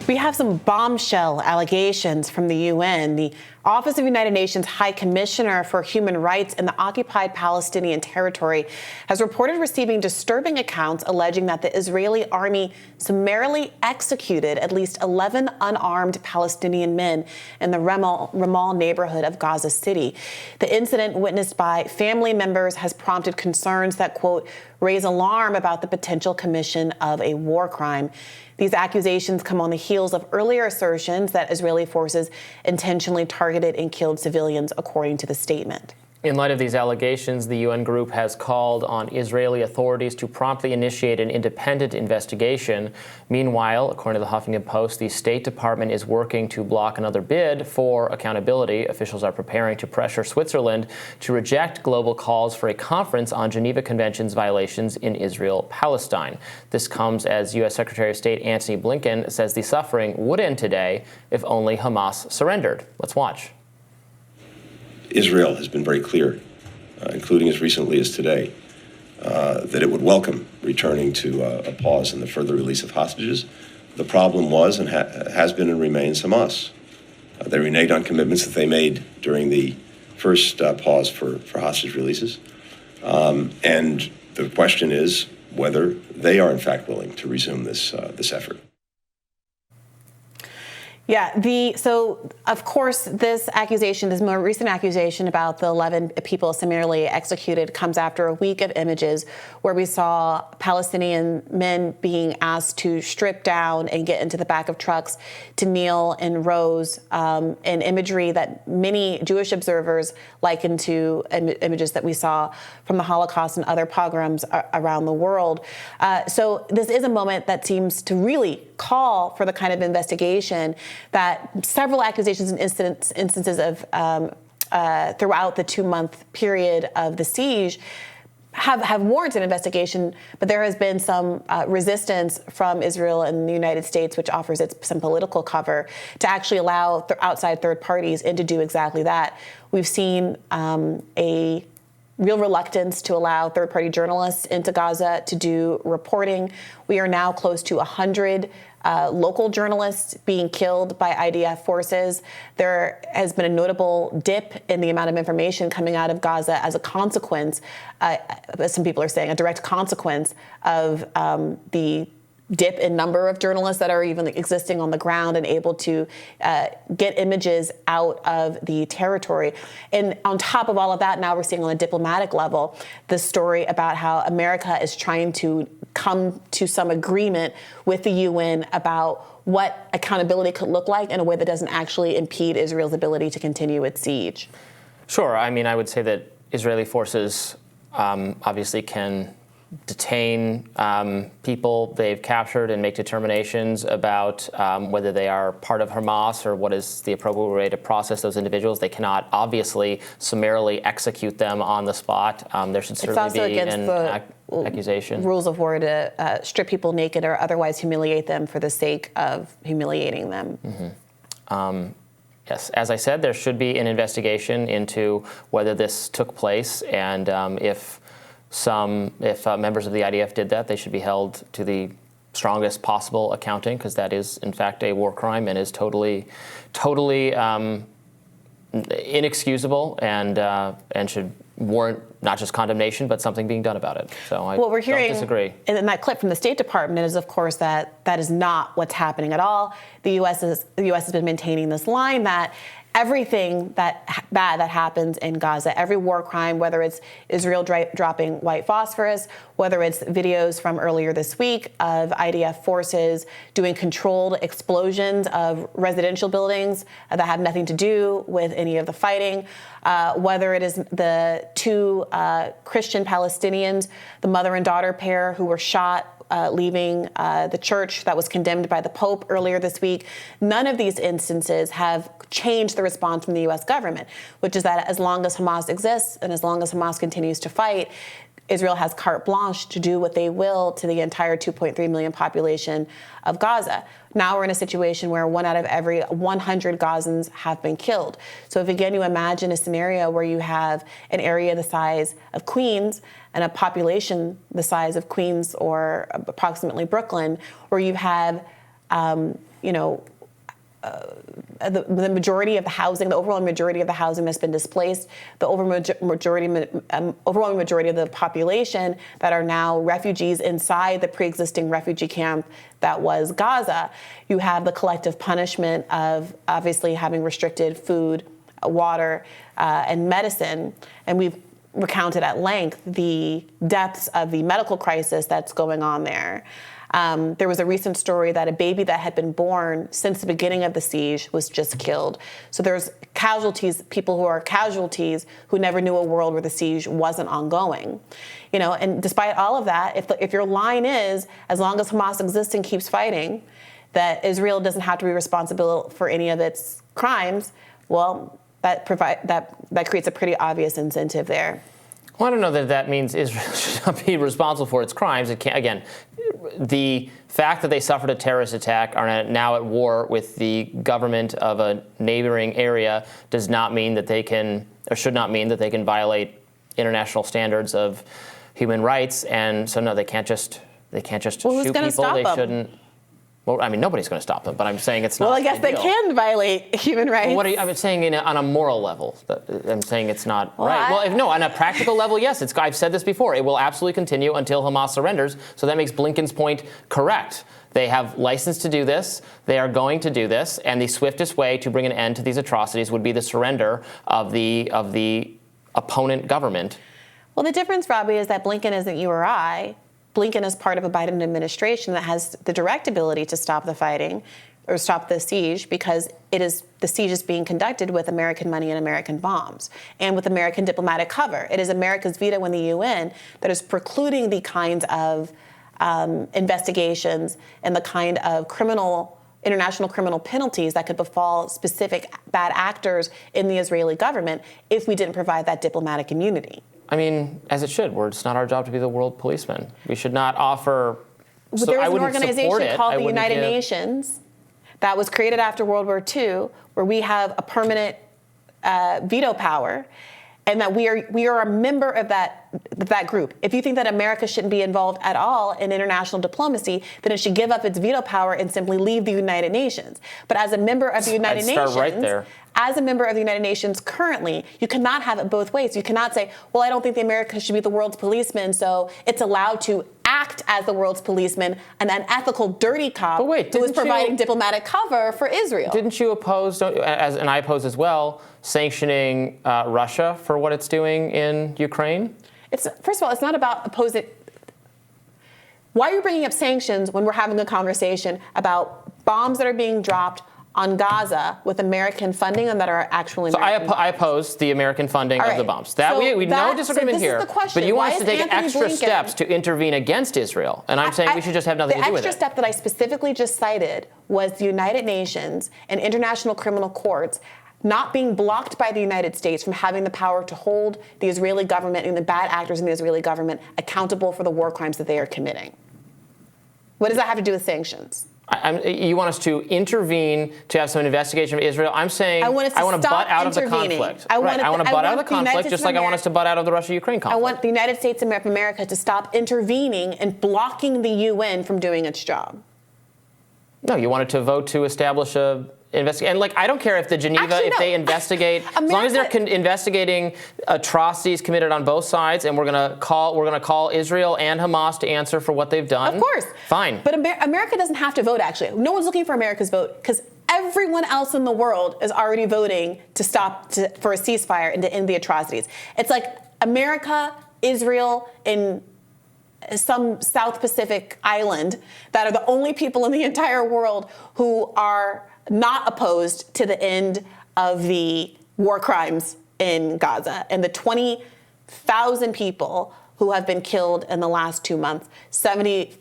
We have some bombshell allegations from the UN. The Office of United Nations High Commissioner for Human Rights in the occupied Palestinian territory has reported receiving disturbing accounts alleging that the Israeli army summarily executed at least 11 unarmed Palestinian men in the Ramal neighborhood of Gaza City. The incident, witnessed by family members, has prompted concerns that, quote, raise alarm about the potential commission of a war crime. These accusations come on the heels of earlier assertions that Israeli forces intentionally targeted and killed civilians, according to the statement. In light of these allegations, the UN group has called on Israeli authorities to promptly initiate an independent investigation. Meanwhile, according to the Huffington Post, the State Department is working to block another bid for accountability. Officials are preparing to pressure Switzerland to reject global calls for a conference on Geneva Convention's violations in Israel-Palestine. This comes as U.S. Secretary of State Antony Blinken says the suffering would end today if only Hamas surrendered. Let's watch. Israel has been very clear, including as recently as today, that it would welcome returning to a pause in the further release of hostages. The problem was and has been and remains Hamas. They reneged on commitments that they made during the first pause for hostage releases. And the question is whether they are in fact willing to resume this effort. Yeah, so of course this accusation, this more recent accusation about the 11 people summarily executed, comes after a week of images where we saw Palestinian men being asked to strip down and get into the back of trucks to kneel in rows, and imagery that many Jewish observers likened to images that we saw from the Holocaust and other pogroms around the world. So this is a moment that seems to really call for the kind of investigation that several accusations and instances of throughout the 2-month period of the siege have warranted investigation, but there has been some resistance from Israel and the United States, which offers it some political cover, to actually allow outside third parties in to do exactly that. We've seen a real reluctance to allow third-party journalists into Gaza to do reporting. We are now close to 100 local journalists being killed by IDF forces. There has been a notable dip in the amount of information coming out of Gaza as a consequence, as some people are saying, a direct consequence of the dip in number of journalists that are even existing on the ground and able to get images out of the territory. And on top of all of that, now we're seeing on a diplomatic level the story about how America is trying to come to some agreement with the UN about what accountability could look like in a way that doesn't actually impede Israel's ability to continue its siege. Sure. I mean, I would say that Israeli forces obviously can detain people they've captured and make determinations about whether they are part of Hamas or what is the appropriate way to process those individuals. They cannot obviously summarily execute them on the spot. There should certainly be an accusation. Rules of war to strip people naked or otherwise humiliate them for the sake of humiliating them. Mm-hmm. Yes, as I said, there should be an investigation into whether this took place, and if members of the IDF did that, they should be held to the strongest possible accounting, because that is, in fact, a war crime and is totally inexcusable and should warrant not just condemnation, but something being done about it. So what we're hearing, don't disagree. And in that clip from the State Department is, of course, that is not what's happening at all. The U.S. has been maintaining this line that everything bad that happens in Gaza, every war crime, whether it's Israel dropping white phosphorus, whether it's videos from earlier this week of IDF forces doing controlled explosions of residential buildings that have nothing to do with any of the fighting, whether it is the two Christian Palestinians, the mother and daughter pair who were shot leaving the church that was condemned by the Pope earlier this week. None of these instances have changed the response from the U.S. government, which is that as long as Hamas exists and as long as Hamas continues to fight, Israel has carte blanche to do what they will to the entire 2.3 million population of Gaza. Now we're in a situation where 1 out of every 100 Gazans have been killed. So if, again, you imagine a scenario where you have an area the size of Queens and a population the size of Queens or approximately Brooklyn, where you have the majority of the housing, the overwhelming majority of the housing that's been displaced, the overwhelming majority of the population that are now refugees inside the pre-existing refugee camp that was Gaza. You have the collective punishment of obviously having restricted food, water, and medicine. And we've recounted at length the depths of the medical crisis that's going on there. There was a recent story that a baby that had been born since the beginning of the siege was just killed. So there's casualties, people who are casualties who never knew a world where the siege wasn't ongoing. And despite all of that, if your line is, as long as Hamas exists and keeps fighting, that Israel doesn't have to be responsible for any of its crimes, well, that creates a pretty obvious incentive there. Well, I don't know that means Israel should not be responsible for its crimes. It can't, again, the fact that they suffered a terrorist attack, are now at war with the government of a neighboring area, does not mean that they can, or should not mean that they can violate international standards of human rights. And so, no, they can't just shoot people. They shouldn't. Well, I mean, nobody's going to stop them, but I'm saying it's not. Well, I guess they can violate human rights. Well, I'm saying on a moral level. I'm saying it's not right. Well, on a practical level, yes. I've said this before. It will absolutely continue until Hamas surrenders. So that makes Blinken's point correct. They have license to do this. They are going to do this, and the swiftest way to bring an end to these atrocities would be the surrender of the opponent government. Well, the difference, Robby, is that Blinken isn't you or I. Blinken is part of a Biden administration that has the direct ability to stop the fighting or stop the siege, because the siege is being conducted with American money and American bombs and with American diplomatic cover. It is America's veto in the UN that is precluding the kinds of investigations and the kind of international criminal penalties that could befall specific bad actors in the Israeli government if we didn't provide that diplomatic immunity. I mean, as it should. It's not our job to be the world policeman. We should not offer. There was an organization called the United Nations that was created after World War II, where we have a permanent veto power, and that we are a member of that group. If you think that America shouldn't be involved at all in international diplomacy, then it should give up its veto power and simply leave the United Nations. But as a member of the United Nations, right there. As a member of the United Nations currently, you cannot have it both ways. You cannot say, well, I don't think the Americans should be the world's policeman, so it's allowed to act as the world's policeman, and an ethical dirty cop who is providing diplomatic cover for Israel. Didn't you oppose, and I oppose as well, sanctioning Russia for what it's doing in Ukraine? First of all, it's not about opposing. Why are you bringing up sanctions when we're having a conversation about bombs that are being dropped on Gaza with American funding and that are actually American? So I oppose the American funding of the bombs. We no disagreement here. But you want us to take extra steps to intervene against Israel. And I'm saying we should just have nothing to do with it. The extra step that I specifically just cited was the United Nations and international criminal courts not being blocked by the United States from having the power to hold the Israeli government and the bad actors in the Israeli government accountable for the war crimes that they are committing. What does that have to do with sanctions? You want us to intervene to have some investigation of Israel? I'm saying I want to butt out of the conflict. I want to butt out of the conflict just like I want us to butt out of the Russia-Ukraine conflict. I want the United States of America to stop intervening and blocking the UN from doing its job. No, you wanted to vote to establish a investigation. And I don't care if the Geneva, if they investigate, as long as they're investigating atrocities committed on both sides, and we're gonna call Israel and Hamas to answer for what they've done. Of course, fine. But America doesn't have to vote. Actually, no one's looking for America's vote because everyone else in the world is already voting for a ceasefire and to end the atrocities. It's like America, Israel, and some South Pacific island that are the only people in the entire world who are not opposed to the end of the war crimes in Gaza and the 20,000 people who have been killed in the last 2 months, 70%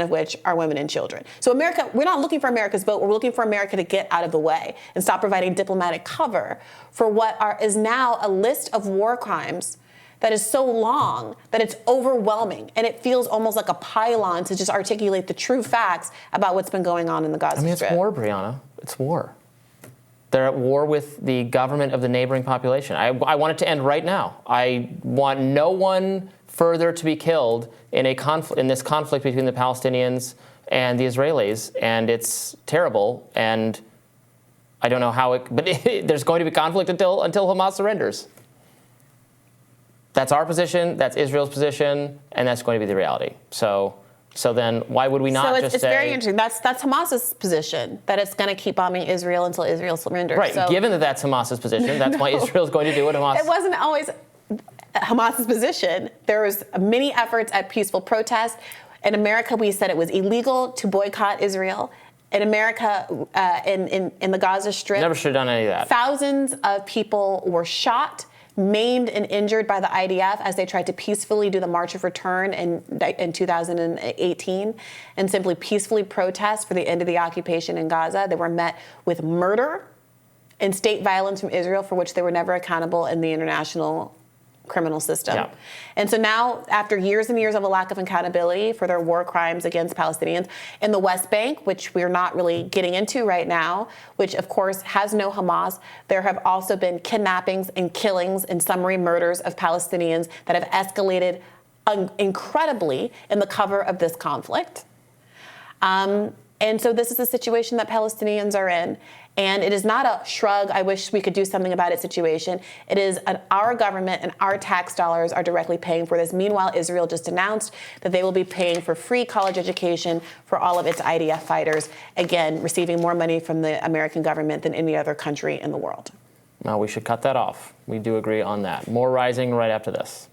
of which are women and children. So America, we're not looking for America's vote. We're looking for America to get out of the way and stop providing diplomatic cover for what is now a list of war crimes that is so long that it's overwhelming, and it feels almost like a pylon to just articulate the true facts about what's been going on in the Gaza Strip. It's war, Briahna. It's war. They're at war with the government of the neighboring population. I want it to end right now. I want no one further to be killed in this conflict between the Palestinians and the Israelis, and it's terrible. And I don't know how it, but there's going to be conflict until Hamas surrenders. That's our position, that's Israel's position, and that's going to be the reality. So then why would we not it's very interesting. That's Hamas's position, that it's going to keep bombing Israel until Israel surrenders. Right, so, given that that's Hamas's position, that's why Israel's going to do what Hamas... It wasn't always Hamas's position. There was many efforts at peaceful protest. In America, we said it was illegal to boycott Israel. In America, in the Gaza Strip... Never should have done any of that. Thousands of people were shot, maimed and injured by the IDF as they tried to peacefully do the March of Return in 2018 and simply peacefully protest for the end of the occupation in Gaza. They were met with murder and state violence from Israel, for which they were never accountable in the international criminal system. Yeah. And so now, after years and years of a lack of accountability for their war crimes against Palestinians in the West Bank, which we're not really getting into right now, which of course has no Hamas, there have also been kidnappings and killings and summary murders of Palestinians that have escalated incredibly in the cover of this conflict. And so this is the situation that Palestinians are in. And it is not a shrug, I wish we could do something about it situation. It is our government and our tax dollars are directly paying for this. Meanwhile, Israel just announced that they will be paying for free college education for all of its IDF fighters, again, receiving more money from the American government than any other country in the world. No, we should cut that off. We do agree on that. More Rising right after this.